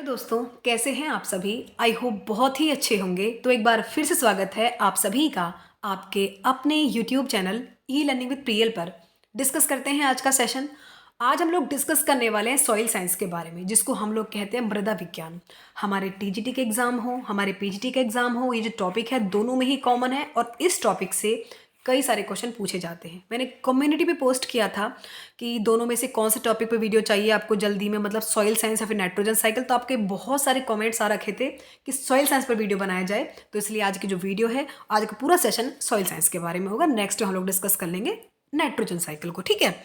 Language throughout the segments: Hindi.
हेलो दोस्तों, कैसे हैं आप सभी। आई होप बहुत ही अच्छे होंगे। तो एक बार फिर से स्वागत है आप सभी का आपके अपने YouTube channel e learning with Priyal पर। डिस्कस करते हैं आज का सेशन। आज हम लोग डिस्कस करने वाले हैं सॉइल साइंस के बारे में, जिसको हम लोग कहते हैं मृदा विज्ञान। हमारे टीजीटी के एग्जाम हो, हमारे पीजीटी के एग्जाम हो, ये जो टॉपिक है दोनों में ही कॉमन है और इस टॉपिक से कई सारे क्वेश्चन पूछे जाते हैं। मैंने कम्युनिटी पे पोस्ट किया था कि दोनों में से कौन से टॉपिक पे वीडियो चाहिए आपको जल्दी में, मतलब सॉइल साइंस या फिर नाइट्रोजन साइकिल। तो आपके बहुत सारे कमेंट्स आ रखे थे कि सॉइल साइंस पर वीडियो बनाया जाए, तो इसलिए आज की जो वीडियो है, आज का पूरा सेशन सॉइल साइंस के बारे में होगा। नेक्स्ट हम लोग डिस्कस कर लेंगे नाइट्रोजन साइकिल को, ठीक है।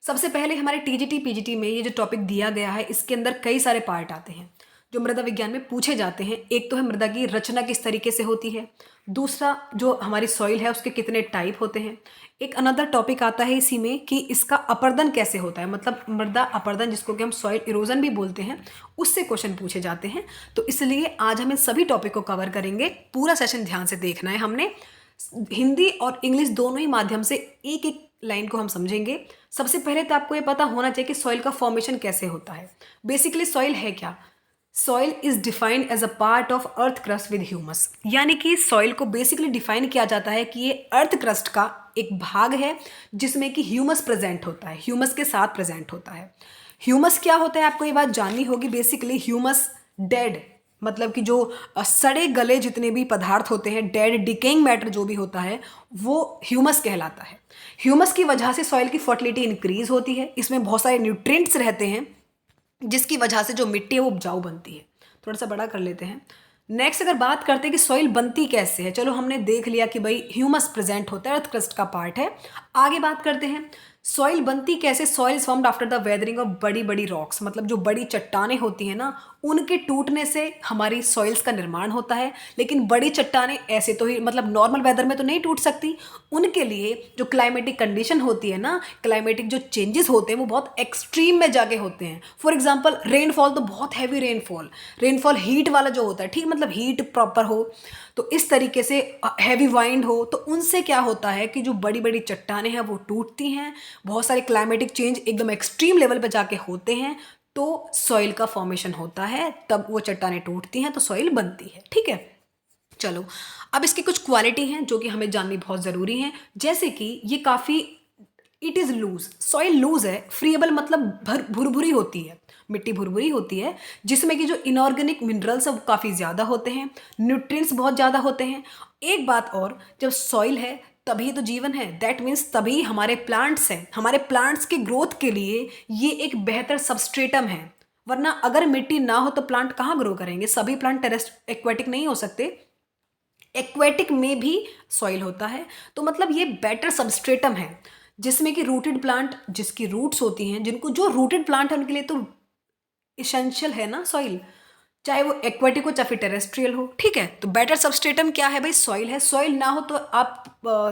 सबसे पहले हमारे टीजीटी पीजीटी में ये जो टॉपिक दिया गया है, इसके अंदर कई सारे पार्ट आते हैं जो मृदा विज्ञान में पूछे जाते हैं। एक तो है मृदा की रचना किस तरीके से होती है, दूसरा जो हमारी सॉइल है उसके कितने टाइप होते हैं। एक अनदर टॉपिक आता है इसी में कि इसका अपर्दन कैसे होता है, मतलब मृदा अपर्दन जिसको कि हम सॉइल इरोजन भी बोलते हैं, उससे क्वेश्चन पूछे जाते हैं। तो इसलिए आज हम इन सभी टॉपिक को कवर करेंगे। पूरा सेशन ध्यान से देखना है। हमने हिंदी और इंग्लिश दोनों ही माध्यम से एक एक लाइन को हम समझेंगे। सबसे पहले तो आपको ये पता होना चाहिए कि सॉइल का फॉर्मेशन कैसे होता है। बेसिकली सॉइल है क्या। Soil is defined as a part of earth crust with humus, यानी कि सॉइल को बेसिकली डिफाइन किया जाता है कि ये अर्थ क्रस्ट का एक भाग है जिसमें कि ह्यूमस प्रेजेंट होता है, ह्यूमस के साथ प्रेजेंट होता है। ह्यूमस क्या होता है आपको ये बात जाननी होगी। बेसिकली ह्यूमस डेड, मतलब कि जो सड़े गले जितने भी पदार्थ होते हैं, डेड डिकेइंग मैटर जो भी होता है, वो ह्यूमस कहलाता है। ह्यूमस की वजह से सॉइल की फर्टिलिटी इंक्रीज होती है। इसमें बहुत सारे न्यूट्रिएंट्स रहते हैं जिसकी वजह से जो मिट्टी है वो उपजाऊ बनती है। थोड़ा सा बड़ा कर लेते हैं। नेक्स्ट अगर बात करते हैं कि सॉइल बनती कैसे है, चलो हमने देख लिया कि भाई ह्यूमस प्रेजेंट होता है, अर्थ क्रस्ट का पार्ट है। आगे बात करते हैं सॉइल बनती कैसे। Soil is formed after the weathering of बड़ी बड़ी रॉक्स, मतलब जो बड़ी चट्टानें होती हैं ना, उनके टूटने से हमारी सॉइल्स का निर्माण होता है। लेकिन बड़ी चट्टानें ऐसे तो ही मतलब नॉर्मल वेदर में तो नहीं टूट सकती। उनके लिए जो क्लाइमेटिक कंडीशन होती है ना, क्लाइमेटिक जो चेंजेस होते हैं वो बहुत एक्सट्रीम में जाके होते हैं। फॉर एग्जाम्पल रेनफॉल, तो बहुत हैवी रेनफॉल हीट वाला जो होता है, ठीक, मतलब हीट प्रॉपर हो, तो इस तरीके से हैवी वाइंड हो, तो उनसे क्या होता है कि जो बड़ी बड़ी चट्टानें हैं वो टूटती हैं। बहुत सारे क्लाइमेटिक चेंज एकदम एक्सट्रीम लेवल पे जाके होते हैं, तो सॉइल का फॉर्मेशन होता है, तब वो चट्टानें टूटती हैं तो सॉइल बनती है, ठीक है। चलो, अब इसकी कुछ क्वालिटी हैं जो कि हमें जाननी बहुत ज़रूरी हैं। जैसे कि ये काफ़ी, it is loose, soil loose है। फ्रीएबल मतलब भुरभुरी होती है, मिट्टी भुरभुरी होती है, जिसमें कि जो इनऑर्गेनिक मिनरल्स है वो काफ़ी ज़्यादा होते हैं, न्यूट्रिएंट्स बहुत ज़्यादा होते हैं। एक बात और, जब सॉइल है तभी तो जीवन है। दैट मीन्स तभी हमारे प्लांट्स हैं। हमारे प्लांट्स के ग्रोथ के लिए ये एक बेहतर सबस्ट्रेटम है। वरना अगर मिट्टी ना हो तो प्लांट कहाँ ग्रो करेंगे। सभी प्लांट टेरेस्ट एक्वेटिक नहीं हो सकते, एक्वेटिक में भी सॉइल होता है। तो मतलब ये बेटर सबस्ट्रेटम है जिसमें कि रूटेड प्लांट, जिसकी रूट्स होती हैं, जिनको जो रूटेड प्लांट है उनके लिए तो इसेंशियल है ना सॉइल, चाहे वो एक्वेटिक हो चाहे फिर टेरेस्ट्रियल हो, ठीक है। तो बेटर सबस्ट्रेटम क्या है भाई, सॉइल है। सॉइल ना हो तो आप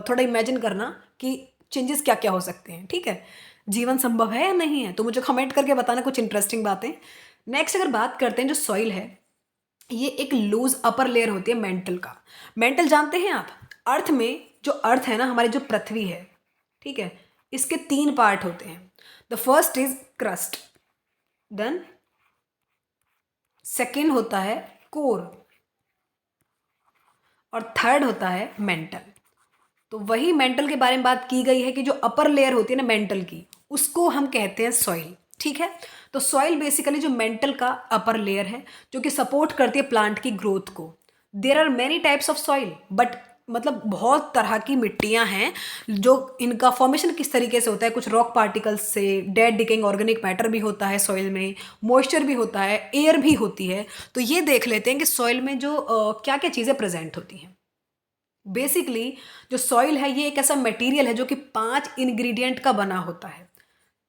थोड़ा इमेजिन करना कि चेंजेस क्या क्या हो सकते हैं, ठीक है। जीवन संभव है या नहीं है, तो मुझे कमेंट करके बताना कुछ इंटरेस्टिंग बातें। नेक्स्ट अगर बात करते हैं, जो सॉइल है ये एक लूज अपर लेयर होती है मेंटल का। मेंटल जानते हैं आप। अर्थ में जो अर्थ है ना, हमारी जो पृथ्वी है, ठीक है, इसके तीन पार्ट होते हैं। The first is crust, then second होता है कोर, और थर्ड होता है मेंटल। तो वही मेंटल के बारे में बात की गई है कि जो अपर लेयर होती है ना मेंटल की, उसको हम कहते हैं सॉइल, ठीक है। तो सॉइल बेसिकली जो मेंटल का अपर लेयर है जो कि सपोर्ट करती है प्लांट की ग्रोथ को। There are many types of soil, but मतलब बहुत तरह की मिट्टियां हैं जो इनका फॉर्मेशन किस तरीके से होता है। कुछ रॉक पार्टिकल्स से, डेड डिकेइंग ऑर्गेनिक मैटर भी होता है सॉइल में, मॉइस्चर भी होता है, एयर भी होती है। तो ये देख लेते हैं कि सॉइल में जो क्या क्या चीज़ें प्रेजेंट होती हैं। बेसिकली जो सॉइल है ये एक ऐसा मटेरियल है जो कि 5 इंग्रेडिएंट का बना होता है।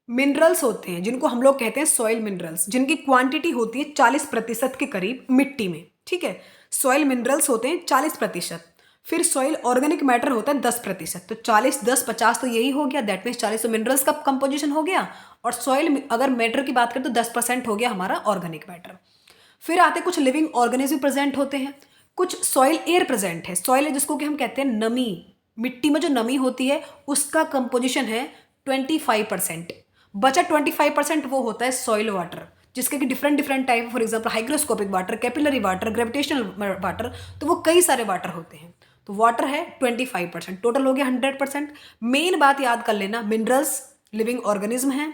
मिनरल्स होते हैं जिनको हम लोग कहते हैं सॉइल मिनरल्स, जिनकी क्वांटिटी होती है 40% के करीब मिट्टी में, ठीक है। सॉइल मिनरल्स होते हैं 40%। फिर सॉइल ऑर्गेनिक मैटर होता है 10%। तो 40 10 50 तो यही हो गया, दैट मीन्स 40 तो मिनरल्स का कंपोजिशन हो गया। और सॉइल अगर मैटर की बात करें तो 10% हो गया हमारा ऑर्गेनिक मैटर। फिर आते कुछ लिविंग ऑर्गेनिज्म प्रेजेंट होते हैं, कुछ सॉइल एयर प्रेजेंट है। सॉइल है जिसको कि हम कहते हैं नमी, मिट्टी में जो नमी होती है उसका कंपोजिशन है 25%। बचा 25% वो होता है सॉइल वाटर। जिसके कि different different type, for example hygroscopic water, capillary water, gravitational water, तो वो कई सारे वाटर होते हैं। तो वाटर है 25%, टोटल हो गया 100%। मेन बात याद कर लेना, मिनरल्स लिविंग ऑर्गेनिज्म है,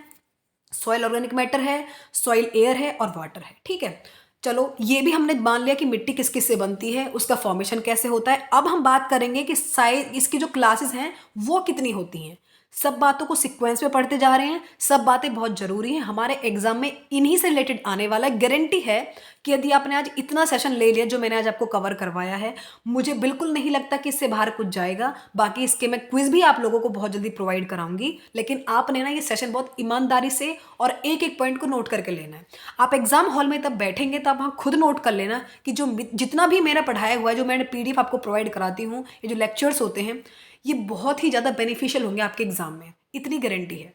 सॉइल ऑर्गेनिक मैटर है, सॉइल एयर है और वाटर है। ठीक है, चलो ये भी हमने मान लिया कि मिट्टी किस किस से बनती है, उसका फॉर्मेशन कैसे होता है। अब हम बात करेंगे कि साइज, इसकी जो क्लासेस हैं वो कितनी होती हैं। सब बातों को सीक्वेंस में पढ़ते जा रहे हैं, सब बातें बहुत जरूरी हैं, हमारे एग्जाम में इन्हीं से रिलेटेड आने वाला है। गारंटी है कि यदि आपने आज इतना सेशन ले लिया जो मैंने आज आपको कवर करवाया है, मुझे बिल्कुल नहीं लगता कि इससे बाहर कुछ जाएगा। बाकी इसके मैं क्विज भी आप लोगों को बहुत जल्दी प्रोवाइड कराऊंगी, लेकिन आपने ना ये सेशन बहुत ईमानदारी से और एक एक पॉइंट को नोट करके लेना है। आप एग्जाम हॉल में तब बैठेंगे तब हाँ खुद नोट कर लेना कि जो जितना भी मेरा पढ़ाया हुआ है, जो मैंने पीडीएफ आपको प्रोवाइड कराती हूँ, ये जो लेक्चर्स होते हैं, ये बहुत ही ज़्यादा बेनिफिशियल होंगे आपके एग्जाम में, इतनी गारंटी है।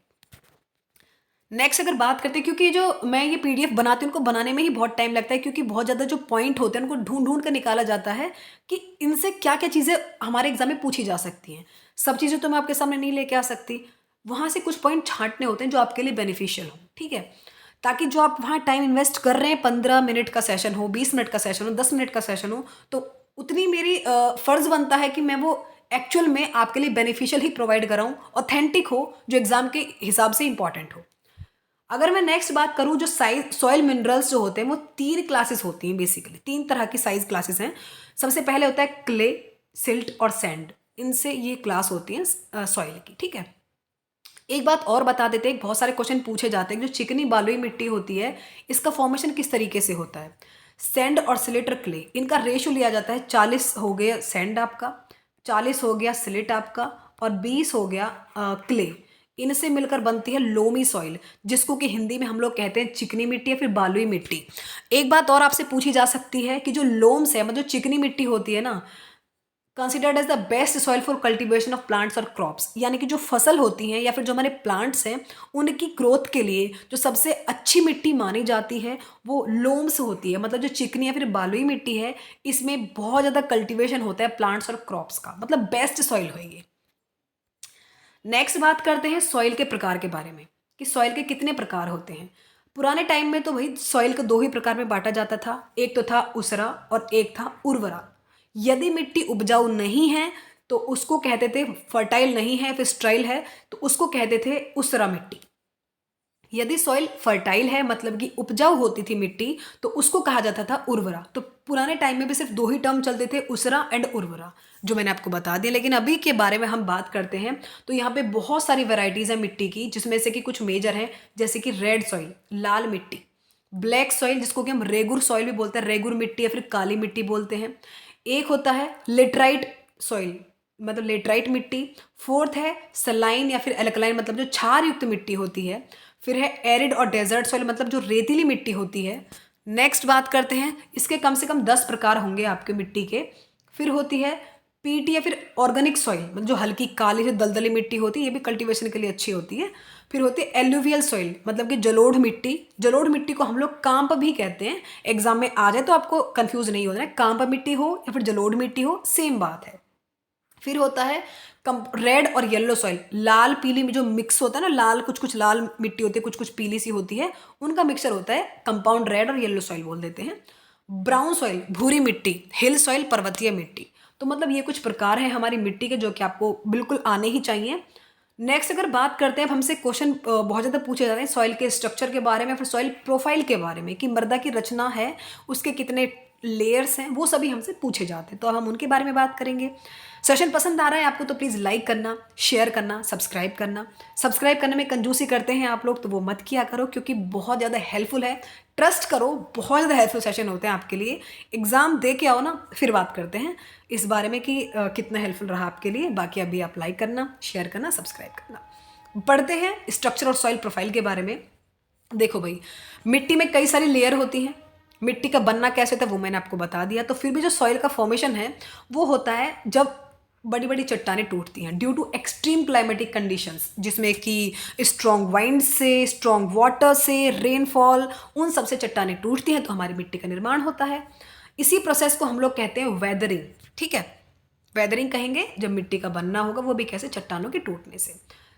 नेक्स्ट अगर बात करते हैं, क्योंकि जो मैं ये पीडीएफ बनाती हूँ उनको बनाने में ही बहुत टाइम लगता है, क्योंकि बहुत ज़्यादा जो पॉइंट होते हैं उनको ढूंढ ढूंढ कर निकाला जाता है कि इनसे क्या क्या चीज़ें हमारे एग्जाम में पूछी जा सकती हैं। सब चीज़ें तो मैं आपके सामने नहीं लेके आ सकती, वहाँ से कुछ पॉइंट छांटने होते हैं जो आपके लिए बेनिफिशियल हो। ठीक है, ताकि जो आप वहाँ टाइम इन्वेस्ट कर रहे हैं, 15 मिनट का सेशन हो, 20 मिनट का सेशन हो, 10 मिनट का सेशन हो, तो उतनी मेरी फ़र्ज़ बनता है कि मैं वो एक्चुअल में आपके लिए बेनिफिशियल ही प्रोवाइड कराऊं, ऑथेंटिक हो, जो एग्जाम के हिसाब से इंपॉर्टेंट हो। अगर मैं नेक्स्ट बात करूं, जो साइज सॉइल मिनरल्स जो होते हैं वो 3 क्लासेस होती हैं, बेसिकली 3 तरह की साइज क्लासेस हैं। सबसे पहले होता है क्ले, सिल्ट और सैंड, इनसे ये क्लास होती है सॉइल की। ठीक है, एक बात और बता देते हैं, बहुत सारे क्वेश्चन पूछे जाते हैं, जो चिकनी बालुई मिट्टी होती है इसका फॉर्मेशन किस तरीके से होता है। सैंड और सिलेट और क्ले, इनका रेशो लिया जाता है, 40 हो गया सैंड आपका, 40 हो गया सिलेट आपका और 20 हो गया क्ले। इनसे मिलकर बनती है लोमी सॉइल, जिसको कि हिंदी में हम लोग कहते हैं चिकनी मिट्टी या फिर बालुई मिट्टी। एक बात और आपसे पूछी जा सकती है कि जो लोम्स है, मतलब जो चिकनी मिट्टी होती है ना, considered as the best soil for cultivation of plants और क्रॉप्स, यानी कि जो फसल होती हैं या फिर जो हमारे प्लांट्स हैं उनकी ग्रोथ के लिए जो सबसे अच्छी मिट्टी मानी जाती है वो लोम्स होती है। मतलब जो चिकनी या फिर बालुई मिट्टी है, इसमें बहुत ज़्यादा कल्टीवेशन होता है प्लांट्स और क्रॉप्स का, मतलब बेस्ट सॉइल है ये। नेक्स्ट बात करते हैं सॉइल के प्रकार के बारे में, कि सॉइल के कितने प्रकार होते हैं। पुराने टाइम में तो भाई सॉइल को 2 ही प्रकार में बांटा जाता था, एक तो था उसरा और एक था उर्वरा। यदि मिट्टी उपजाऊ नहीं है तो उसको कहते थे, फर्टाइल नहीं है फिर स्ट्राइल है तो उसको कहते थे उसरा मिट्टी। यदि सॉइल फर्टाइल है, मतलब कि उपजाऊ होती थी मिट्टी, तो उसको कहा जाता था उर्वरा। तो पुराने टाइम में भी सिर्फ 2 ही टर्म चलते थे, उसरा एंड उर्वरा, जो मैंने आपको बता दिया। लेकिन अभी के बारे में हम बात करते हैं तो यहाँ पे बहुत सारी वेराइटीज़ हैं मिट्टी की, जिसमें से कि कुछ मेजर हैं, जैसे कि रेड सॉइल, लाल मिट्टी, ब्लैक सॉइल जिसको कि हम रेगुर सॉइल भी बोलते हैं, रेगुर मिट्टी या फिर काली मिट्टी बोलते हैं। एक होता है लेटराइट सॉइल, मतलब लेटराइट मिट्टी। फोर्थ है सलाइन या फिर एल्कलाइन, मतलब जो क्षार युक्त मिट्टी होती है। फिर है एरिड और डेजर्ट सॉइल, मतलब जो रेतीली मिट्टी होती है। नेक्स्ट बात करते हैं, इसके कम से कम 10 प्रकार होंगे आपके मिट्टी के। फिर होती है पीटी या फिर ऑर्गेनिक सॉइल, मतलब जो हल्की काली से दलदली मिट्टी होती है, ये भी कल्टीवेशन के लिए अच्छी होती है। फिर होती है एल्यूवियल सॉइल, मतलब कि जलोढ़ मिट्टी। जलोढ़ मिट्टी को हम लोग कांप भी कहते हैं, एग्जाम में आ जाए तो आपको कंफ्यूज नहीं होना है, कांप मिट्टी हो या फिर जलोढ़ मिट्टी हो, सेम बात है। फिर होता है रेड और येलो सॉइल, लाल पीली में जो मिक्स होता है ना, लाल कुछ कुछ लाल मिट्टी होती है, कुछ कुछ पीली सी होती है, उनका मिक्सचर होता है, कंपाउंड रेड और येलो सॉइल बोल देते हैं। ब्राउन सॉइल, भूरी मिट्टी, हिल सॉइल, पर्वतीय मिट्टी। तो मतलब ये कुछ प्रकार हैं हमारी मिट्टी के, जो कि आपको बिल्कुल आने ही चाहिए। नेक्स्ट अगर बात करते हैं, अब हमसे क्वेश्चन बहुत ज़्यादा पूछे जाते हैं सॉइल के स्ट्रक्चर के बारे में, फिर सॉइल प्रोफाइल के बारे में, कि मृदा की रचना है उसके कितने लेयर्स हैं, वो सभी हमसे पूछे जाते हैं, तो अब हम उनके बारे में बात करेंगे। सेशन पसंद आ रहा है आपको तो प्लीज़ लाइक करना, शेयर करना, सब्सक्राइब करना। सब्सक्राइब करने में कंजूसी करते हैं आप लोग तो वो मत किया करो, क्योंकि बहुत ज़्यादा हेल्पफुल है। ट्रस्ट करो, बहुत ज़्यादा हेल्पफुल सेशन होते हैं आपके लिए। एग्ज़ाम दे के आओ ना, फिर बात करते हैं इस बारे में कि कितना हेल्पफुल रहा आपके लिए। बाकी अभी आप लाइक करना, शेयर करना, सब्सक्राइब करना। पढ़ते हैं स्ट्रक्चर और सॉइल प्रोफाइल के बारे में। देखो भाई, मिट्टी में कई सारी लेयर होती हैं, मिट्टी का बनना कैसे होता है वो मैंने आपको बता दिया। तो फिर भी जो सॉइल का फॉर्मेशन है वो होता है जब बड़ी बड़ी चट्टानें टूटती हैं due to extreme climatic conditions, जिसमें कि स्ट्रॉन्ग वाइंड से, स्ट्रॉन्ग वाटर से, रेनफॉल, उन सब से चट्टानें टूटती हैं तो हमारी मिट्टी का निर्माण होता है। इसी प्रोसेस को हम लोग कहते हैं वेदरिंग। ठीक है, वेदरिंग कहेंगे जब मिट्टी का बनना होगा, वो भी कैसे, चट्टानों के टूटने से।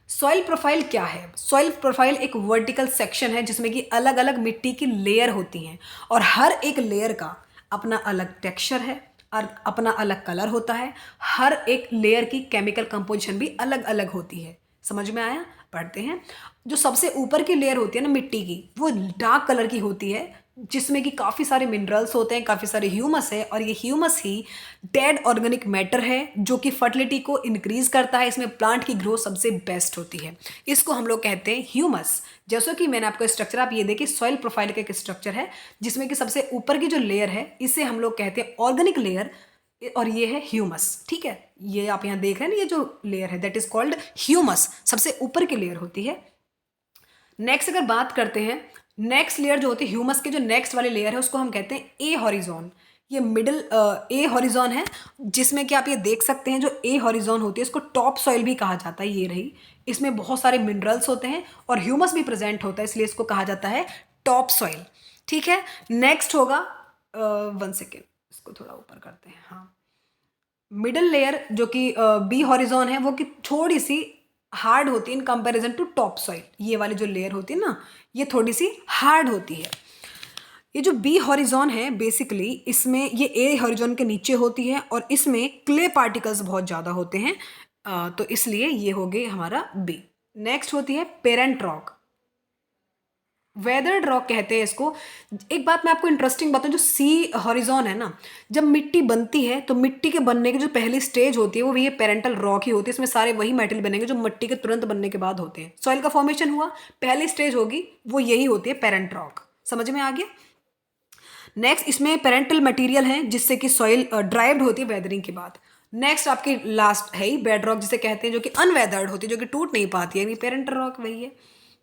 सॉइल प्रोफाइल क्या है? सॉइल प्रोफाइल एक वर्टिकल सेक्शन है जिसमें कि अलग अलग मिट्टी की लेयर होती हैं और हर एक लेयर का अपना अलग टेक्सचर है और अपना अलग कलर होता है। हर एक लेयर की केमिकल कंपोजिशन भी अलग अलग होती है। समझ में आया? पढ़ते हैं। जो सबसे ऊपर की लेयर होती है ना मिट्टी की, वो डार्क कलर की होती है जिसमें कि काफ़ी सारे मिनरल्स होते हैं, काफ़ी सारे ह्यूमस है और ये ह्यूमस ही डेड ऑर्गेनिक मैटर है जो कि फर्टिलिटी को इंक्रीज करता है। इसमें प्लांट की ग्रोथ सबसे बेस्ट होती है। इसको हम लोग कहते हैं ह्यूमस। जैसे कि मैंने आपको स्ट्रक्चर, आप ये देखिए सॉइल प्रोफाइल का एक स्ट्रक्चर है जिसमें कि सबसे ऊपर की जो लेयर है इसे हम लोग कहते हैं ऑर्गेनिक लेयर और ये है ह्यूमस। ठीक है, ये आप यहाँ देख रहे हैं ना, ये जो लेयर है दैट इज कॉल्ड ह्यूमस, सबसे ऊपर की लेयर होती है। नेक्स्ट अगर बात करते हैं, नेक्स्ट लेयर जो होती है ह्यूमस के, जो नेक्स्ट वाली लेयर है उसको हम कहते हैं ए हॉरिजॉन। ये मिडिल ए हॉरिजॉन है जिसमें कि आप ये देख सकते हैं जो ए हॉरिजॉन होती है इसको टॉप सॉइल भी कहा जाता है। ये रही, इसमें बहुत सारे मिनरल्स होते हैं और ह्यूमस भी प्रेजेंट होता है, इसलिए इसको कहा जाता है टॉप सॉइल। ठीक है, नेक्स्ट होगा 1 सेकेंड, इसको थोड़ा ऊपर करते हैं। हाँ, मिडल लेयर जो कि बी हॉरिजॉन है वो कि थोड़ी सी हार्ड होती है in comparison to top soil. ये वाली जो लेयर होती है ना, ये थोड़ी सी हार्ड होती है। ये जो बी हॉरिजॉन है बेसिकली इसमें ये ए हॉरिजॉन के नीचे होती है और इसमें क्ले पार्टिकल्स बहुत ज़्यादा होते हैं, तो इसलिए ये हो गई हमारा बी। नेक्स्ट होती है पेरेंट रॉक, वेदर्ड रॉक कहते हैं इसको। एक बात मैं आपको इंटरेस्टिंग बताऊं, जो सी हॉरिजॉन है ना, जब मिट्टी बनती है तो मिट्टी के बनने की जो पहली स्टेज होती है वो ये पेरेंटल रॉक ही होती है। इसमें सारे वही मेटल बनेंगे जो मिट्टी के तुरंत बनने के बाद होते हैं। सॉइल का फॉर्मेशन हुआ, पहली स्टेज होगी वो यही होती है पेरेंट रॉक। समझ में आ गया? नेक्स्ट इसमें पेरेंटल मटेरियल है जिससे कि सॉइल ड्राइव्ड होती है वेदरिंग के बाद। नेक्स्ट आपकी लास्ट है ही बेड रॉक जिसे कहते हैं, जो कि अनवेदर्ड होती है, जो कि टूट नहीं पाती है। पेरेंटल रॉक वही है।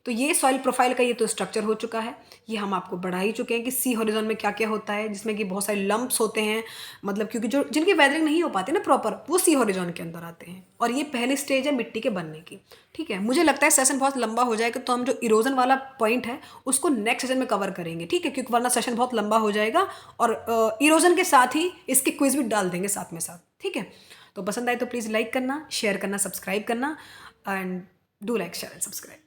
तो ये सॉइल प्रोफाइल का ये तो स्ट्रक्चर हो चुका है। ये हम आपको बढ़ा ही चुके हैं कि सी हॉरिजॉन में क्या क्या होता है, जिसमें कि बहुत सारे लंप्स होते हैं, मतलब क्योंकि जो जिनकी वेदरिंग नहीं हो पाती ना प्रॉपर, वो सी हॉरिजॉन के अंदर आते हैं। और ये पहली स्टेज है मिट्टी के बनने की। ठीक है, मुझे लगता है सेशन बहुत लंबा हो जाएगा तो हम जो इरोजन वाला पॉइंट है उसको नेक्स्ट सेशन में कवर करेंगे। ठीक है, क्योंकि वरना सेशन बहुत लंबा हो जाएगा और इरोजन के साथ ही इसके क्विज भी डाल देंगे साथ में साथ। ठीक है, तो पसंद आए तो प्लीज़ लाइक करना, शेयर करना, सब्सक्राइब करना and do like share and subscribe.